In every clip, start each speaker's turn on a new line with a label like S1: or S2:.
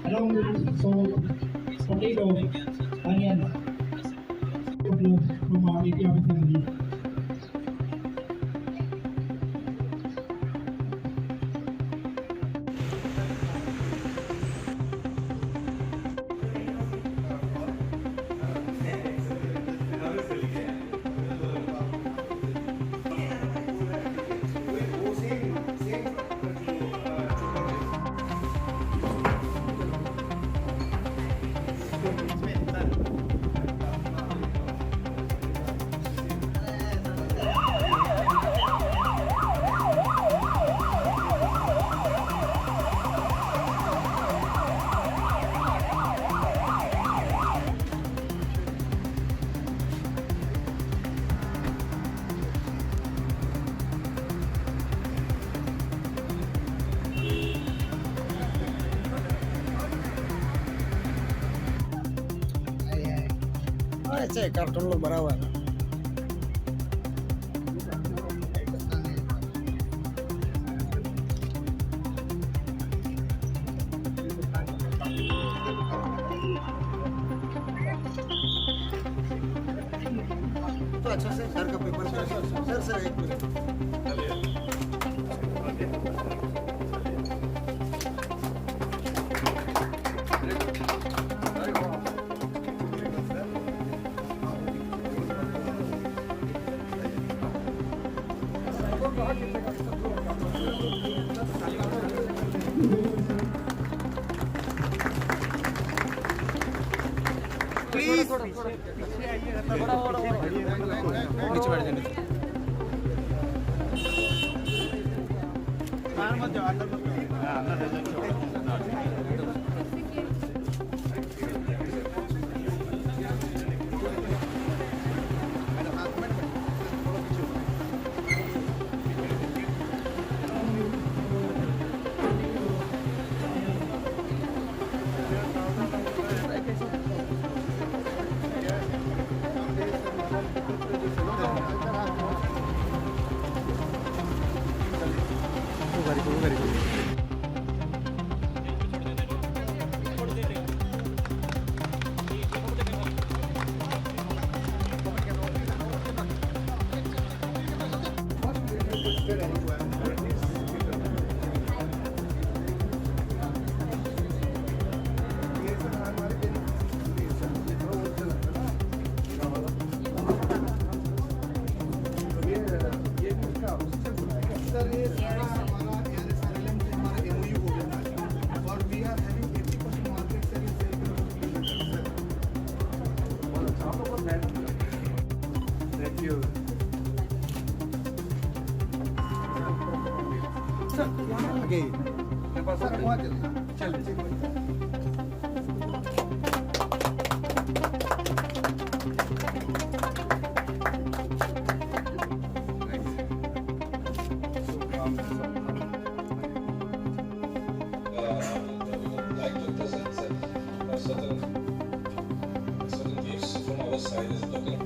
S1: Along with salt, potato, onions, from our India family.
S2: ऐसे cartoon लोग भरा हुआ है ना। तो अच्छा से सर का पेपर सर एक मिनट प्लीज नीचे बैठ जाने very good. Thank you. आगे चल
S3: like to present certain gifts from our side as local.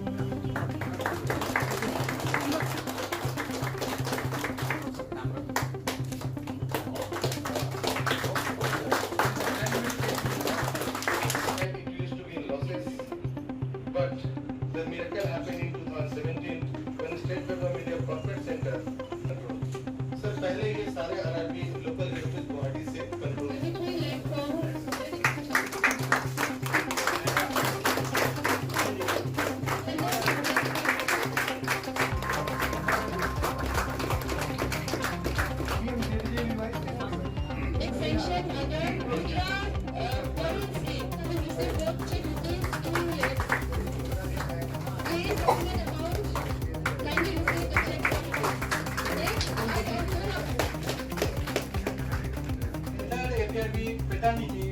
S3: It used to be in losses, but the miracle happened in 2017 when the State Bank of India Corporate Center control. Sir, पहले ये सारे RRB local revenues Guwahati से control.
S4: Extension under India policy has received work check within 2 years. Please open an account. Kindly receive the check. Next, I
S3: Entire APRB fraternity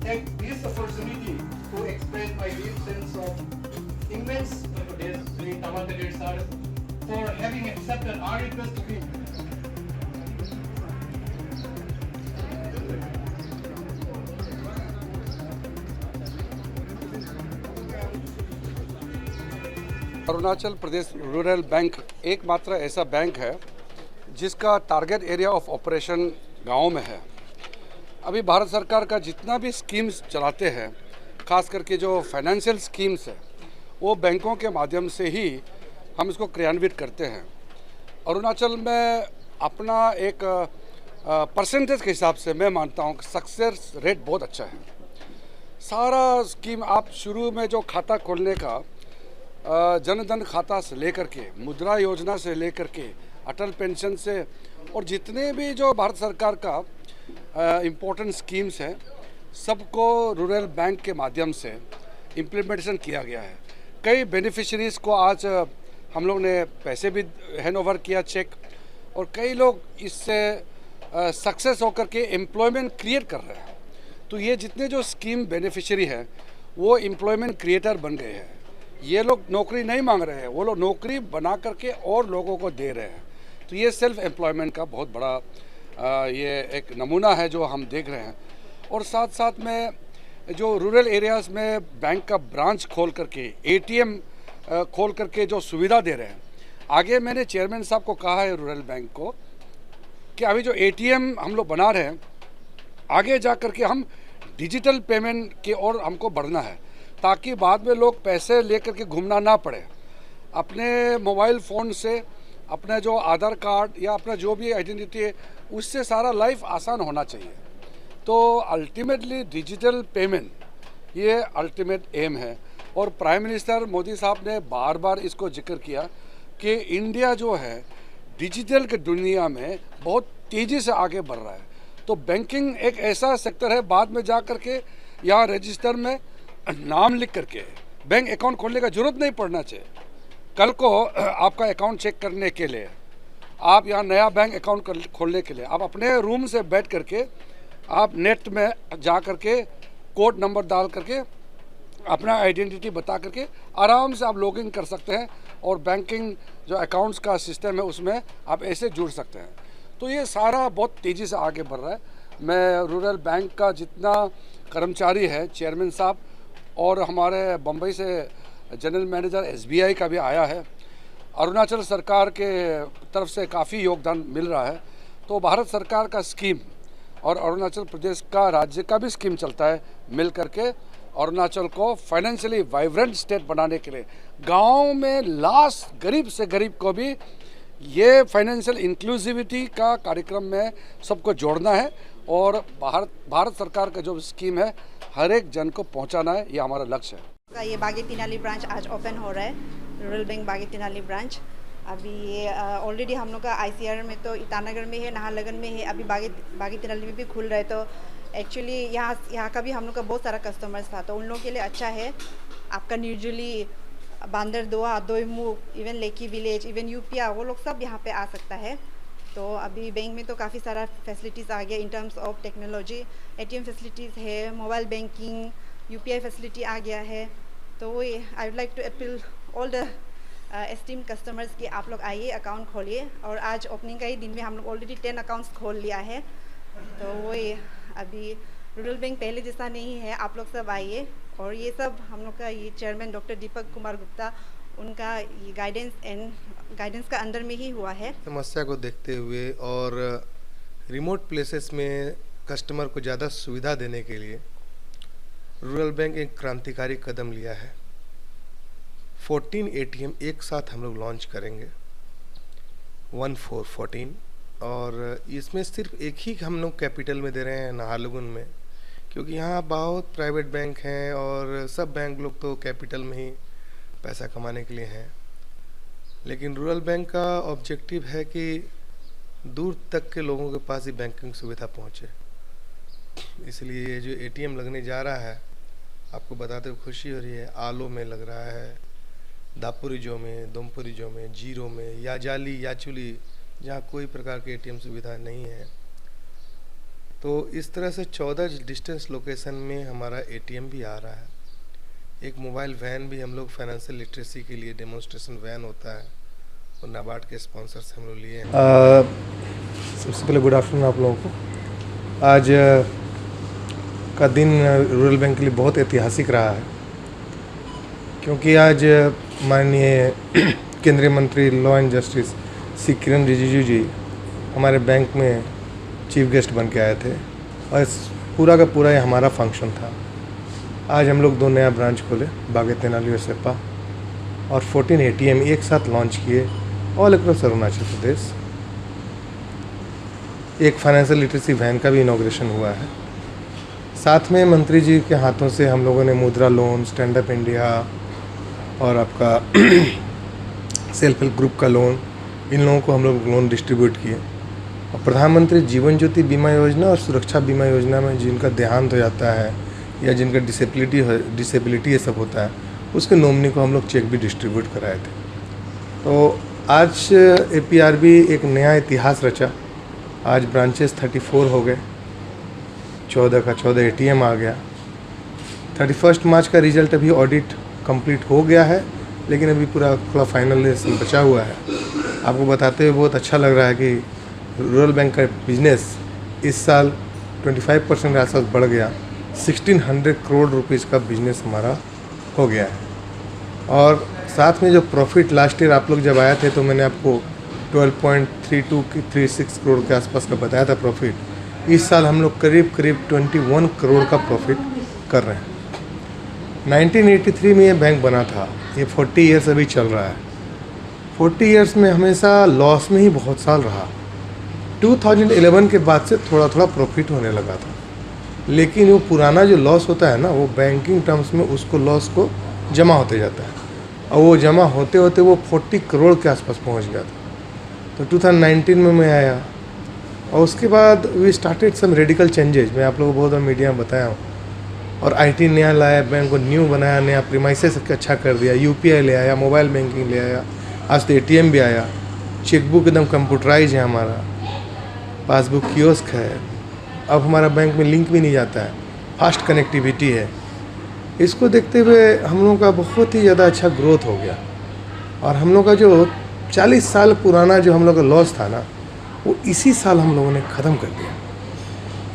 S3: take this opportunity to express my deep sense of immense gratitude for having accepted our request to be.
S5: Arunachal Pradesh rural bank एकमात्र ऐसा bank है जिसका target area of operation गाँव में है। अभी भारत सरकार का जितना भी स्कीम्स चलाते हैं, खास करके जो फाइनेंशियल स्कीम्स है, वो बैंकों के माध्यम से ही हम इसको क्रियान्वित करते हैं। अरुणाचल में अपना एक परसेंटेज के हिसाब से मैं मानता हूँ कि सक्सेस रेट बहुत अच्छा है। सारा स्कीम आप शुरू में जो खाता खोलने का जनधन खाता से लेकर के, मुद्रा योजना से लेकर के, अटल पेंशन से, और जितने भी जो भारत सरकार का इम्पोर्टेंट स्कीम्स हैं, सबको रूरल बैंक के माध्यम से इम्प्लीमेंटेशन किया गया है। कई बेनिफिशरीज़ को आज हम लोग ने पैसे भी हैंड ओवर किया, चेक, और कई लोग इससे सक्सेस होकर के एम्प्लॉयमेंट क्रिएट कर रहे हैं। तो ये जितने जो स्कीम बेनिफिशरी हैं वो एम्प्लॉयमेंट क्रिएटर बन गए हैं। ये लोग नौकरी नहीं मांग रहे हैं, वो लोग नौकरी बना करके और लोगों को दे रहे हैं। तो ये सेल्फ एम्प्लॉयमेंट का बहुत बड़ा ये एक नमूना है जो हम देख रहे हैं। और साथ साथ में जो रूरल एरियाज़ में बैंक का ब्रांच खोल करके, एटीएम खोल करके जो सुविधा दे रहे हैं। आगे मैंने चेयरमैन साहब को कहा है रूरल बैंक को कि अभी जो एटीएम हम लोग बना रहे हैं, आगे जा कर के हम डिजिटल पेमेंट की ओर हमको बढ़ना है, ताकि बाद में लोग पैसे लेकर के घूमना ना पड़े। अपने मोबाइल फ़ोन से अपना जो आधार कार्ड या अपना जो भी आइडेंटिटी है, उससे सारा लाइफ आसान होना चाहिए। तो अल्टीमेटली डिजिटल पेमेंट ये अल्टीमेट एम है। और प्राइम मिनिस्टर मोदी साहब ने बार बार इसको जिक्र किया कि इंडिया जो है डिजिटल की दुनिया में बहुत तेज़ी से आगे बढ़ रहा है। तो बैंकिंग एक ऐसा सेक्टर है, बाद में जा कर के यहाँ रजिस्टर में नाम लिख करके बैंक अकाउंट खोलने का जरूरत नहीं पड़ना चाहिए। कल को आपका अकाउंट चेक करने के लिए, आप यहाँ नया बैंक अकाउंट खोलने के लिए, आप अपने रूम से बैठ करके आप नेट में जा करके कोड नंबर डाल करके अपना आइडेंटिटी बता करके आराम से आप लॉगिन कर सकते हैं, और बैंकिंग जो अकाउंट्स का सिस्टम है उसमें आप ऐसे जुड़ सकते हैं। तो ये सारा बहुत तेज़ी से आगे बढ़ रहा है। मैं रूरल बैंक का जितना कर्मचारी है, चेयरमैन साहब, और हमारे बम्बई से जनरल मैनेजर SBI का भी आया है, अरुणाचल सरकार के तरफ से काफ़ी योगदान मिल रहा है। तो भारत सरकार का स्कीम और अरुणाचल प्रदेश का राज्य का भी स्कीम चलता है, मिल करके अरुणाचल को फाइनेंशियली वाइब्रेंट स्टेट बनाने के लिए गांव में लास्ट गरीब से गरीब को भी ये फाइनेंशियल इंक्लूसिविटी का कार्यक्रम में सबको जोड़ना है, और भारत सरकार का जो स्कीम है हर एक जन को पहुंचाना है, ये हमारा लक्ष्य है।
S6: ये बागी तिनाली ब्रांच आज ओपन हो रहा है, रूरल बैंक बागी तिनाली ब्रांच। अभी ये ऑलरेडी हम लोग का ICR में तो ईटानगर में है, नाहरलगुन में है, अभी बागी तिनाली में भी खुल रहा है। तो एक्चुअली यहाँ का भी हम लोग का बहुत सारा कस्टमर्स था, तो उन लोगों के लिए अच्छा है। आपका निर्जुली, बांदरदोआ, दोईमुख, इवन लेकी विलेज, इवन यूपिया, वो लोग सब यहाँ पे आ सकता है। तो अभी बैंक में तो काफ़ी सारा फैसिलिटीज़ आ गया in terms of technology. ATM facilities है, मोबाइल बैंकिंग, UPI फैसिलिटी आ गया है। तो वो I would like to appeal all the esteemed customers कि आप लोग आइए, अकाउंट खोलिए। और आज ओपनिंग का ही दिन में हम लोग ऑलरेडी 10 अकाउंट्स खोल लिया है। तो वो अभी रूरल बैंक पहले जैसा नहीं है, आप लोग सब आइए। और ये सब हम लोग का ये चेयरमैन डॉक्टर दीपक कुमार गुप्ता, उनका ये गाइडेंस का अंदर में ही हुआ है।
S2: समस्या को देखते हुए और रिमोट प्लेसेस में कस्टमर को ज़्यादा सुविधा देने के लिए रूरल बैंक एक क्रांतिकारी कदम लिया है। 14 ATM एक साथ हम लोग लॉन्च करेंगे, 1414, और इसमें सिर्फ एक ही हम लोग कैपिटल में दे रहे हैं, नाहरलगुन में, क्योंकि यहाँ बहुत प्राइवेट बैंक हैं और सब बैंक लोग तो कैपिटल में ही पैसा कमाने के लिए हैं। लेकिन रूरल बैंक का ऑब्जेक्टिव है कि दूर तक के लोगों के पास ही बैंकिंग सुविधा पहुँचे। इसलिए ये जो ATM लगने जा रहा है, आपको बताते हुए खुशी हो रही है। आलो में लग रहा है, दापुरिजो में, दोमपुरिजो में, जीरो में, याजाली, याचुली, जहाँ कोई प्रकार की ATM सुविधा नहीं है। तो इस तरह से 14 डिस्टेंस लोकेशन में हमारा ATM भी आ रहा है। एक मोबाइल वैन भी हम लोग फाइनेंशियल लिटरेसी के लिए डेमोन्स्ट्रेशन वैन होता है, और नाबार्ड के स्पॉन्सर से हम लोग लिए हैं।
S7: सबसे पहले गुड आफ्टरनून आप लोगों को। आज का दिन रूरल बैंक के लिए बहुत ऐतिहासिक रहा है, क्योंकि आज माननीय केंद्रीय मंत्री law and justice Shri Kiran Rijiju जी हमारे बैंक में चीफ गेस्ट बन के आए थे और इस पूरा का पूरा ये हमारा फंक्शन था। आज हम लोग 2 नया ब्रांच खोले, बागे तेनाली और सेप्पा, और 14 ATM एक साथ लॉन्च किए ऑल अक्रॉस अरुणाचल प्रदेश। एक फाइनेंशियल लिटरेसी वैन का भी इनॉग्रेशन हुआ है। साथ में मंत्री जी के हाथों से हम लोगों ने मुद्रा लोन, स्टैंड अप इंडिया और आपका सेल्फ हेल्प ग्रुप का लोन, इन लोगों को हम लोग लोन डिस्ट्रीब्यूट किए। और प्रधानमंत्री जीवन ज्योति बीमा योजना और सुरक्षा बीमा योजना में जिनका देहांत हो जाता है या जिनका डिसेबिलिटी ये सब होता है, उसके नॉमिनी को हम लोग चेक भी डिस्ट्रीब्यूट कराए थे। तो आज APRB एक नया इतिहास रचा। आज ब्रांचेस 34 हो गए, 14 का 14 ATM आ गया। 31 मार्च का रिजल्ट अभी ऑडिट कंप्लीट हो गया है, लेकिन अभी पूरा थोड़ा फाइनलाइजेशन बचा हुआ है। आपको बताते हुए बहुत अच्छा लग रहा है कि रूरल बैंक का बिजनेस इस साल 25% के आसपास बढ़ गया। 1600 करोड़ रुपीज़ का बिजनेस हमारा हो गया है। और साथ में जो प्रॉफिट लास्ट ईयर आप लोग जब आए थे तो मैंने आपको 12.36 करोड़ के आसपास का बताया था प्रॉफिट। इस साल हम लोग करीब 21 करोड़ का प्रॉफिट कर रहे हैं। 1983 में ये बैंक बना था, ये 40 ईयर्स अभी चल रहा है। 40 ईयर्स में हमेशा लॉस में ही बहुत साल रहा। 2011 के बाद से थोड़ा थोड़ा प्रॉफिट होने लगा था, लेकिन वो पुराना जो लॉस होता है ना, वो बैंकिंग टर्म्स में उसको लॉस को जमा होते जाता है, और वो जमा होते होते वो 40 करोड़ के आसपास पहुंच गया था। तो 2019 में मैं आया और उसके बाद we started some radical changes. मैं आप लोगों को बहुत बार मीडिया में बताया हूँ। और IT नया लाया, बैंक को न्यू बनाया, नया प्रीमाइसेस अच्छा कर दिया, UPI ले आया, मोबाइल बैंकिंग ले आया, आज तो ATM भी आया, चेकबुक एकदम कंप्यूटराइज है हमारा, पासबुक कियोस्क है, अब हमारा बैंक में लिंक भी नहीं जाता है, फास्ट कनेक्टिविटी है। इसको देखते हुए हम लोगों का बहुत ही ज़्यादा अच्छा ग्रोथ हो गया। और हम लोग का जो 40 साल पुराना जो हम लोग का लॉस था ना, वो इसी साल हम लोगों ने ख़त्म कर दिया।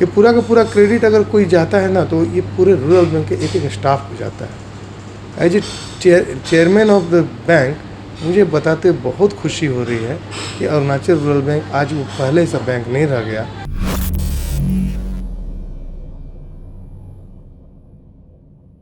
S7: ये पूरा का पूरा क्रेडिट अगर कोई जाता है ना, तो ये पूरे रूरल बैंक के एक स्टाफ को जाता है। As a chairman of the bank मुझे बताते बहुत खुशी हो रही है कि अरुणाचल रूरल बैंक आज वो पहले सा बैंक नहीं रह गया।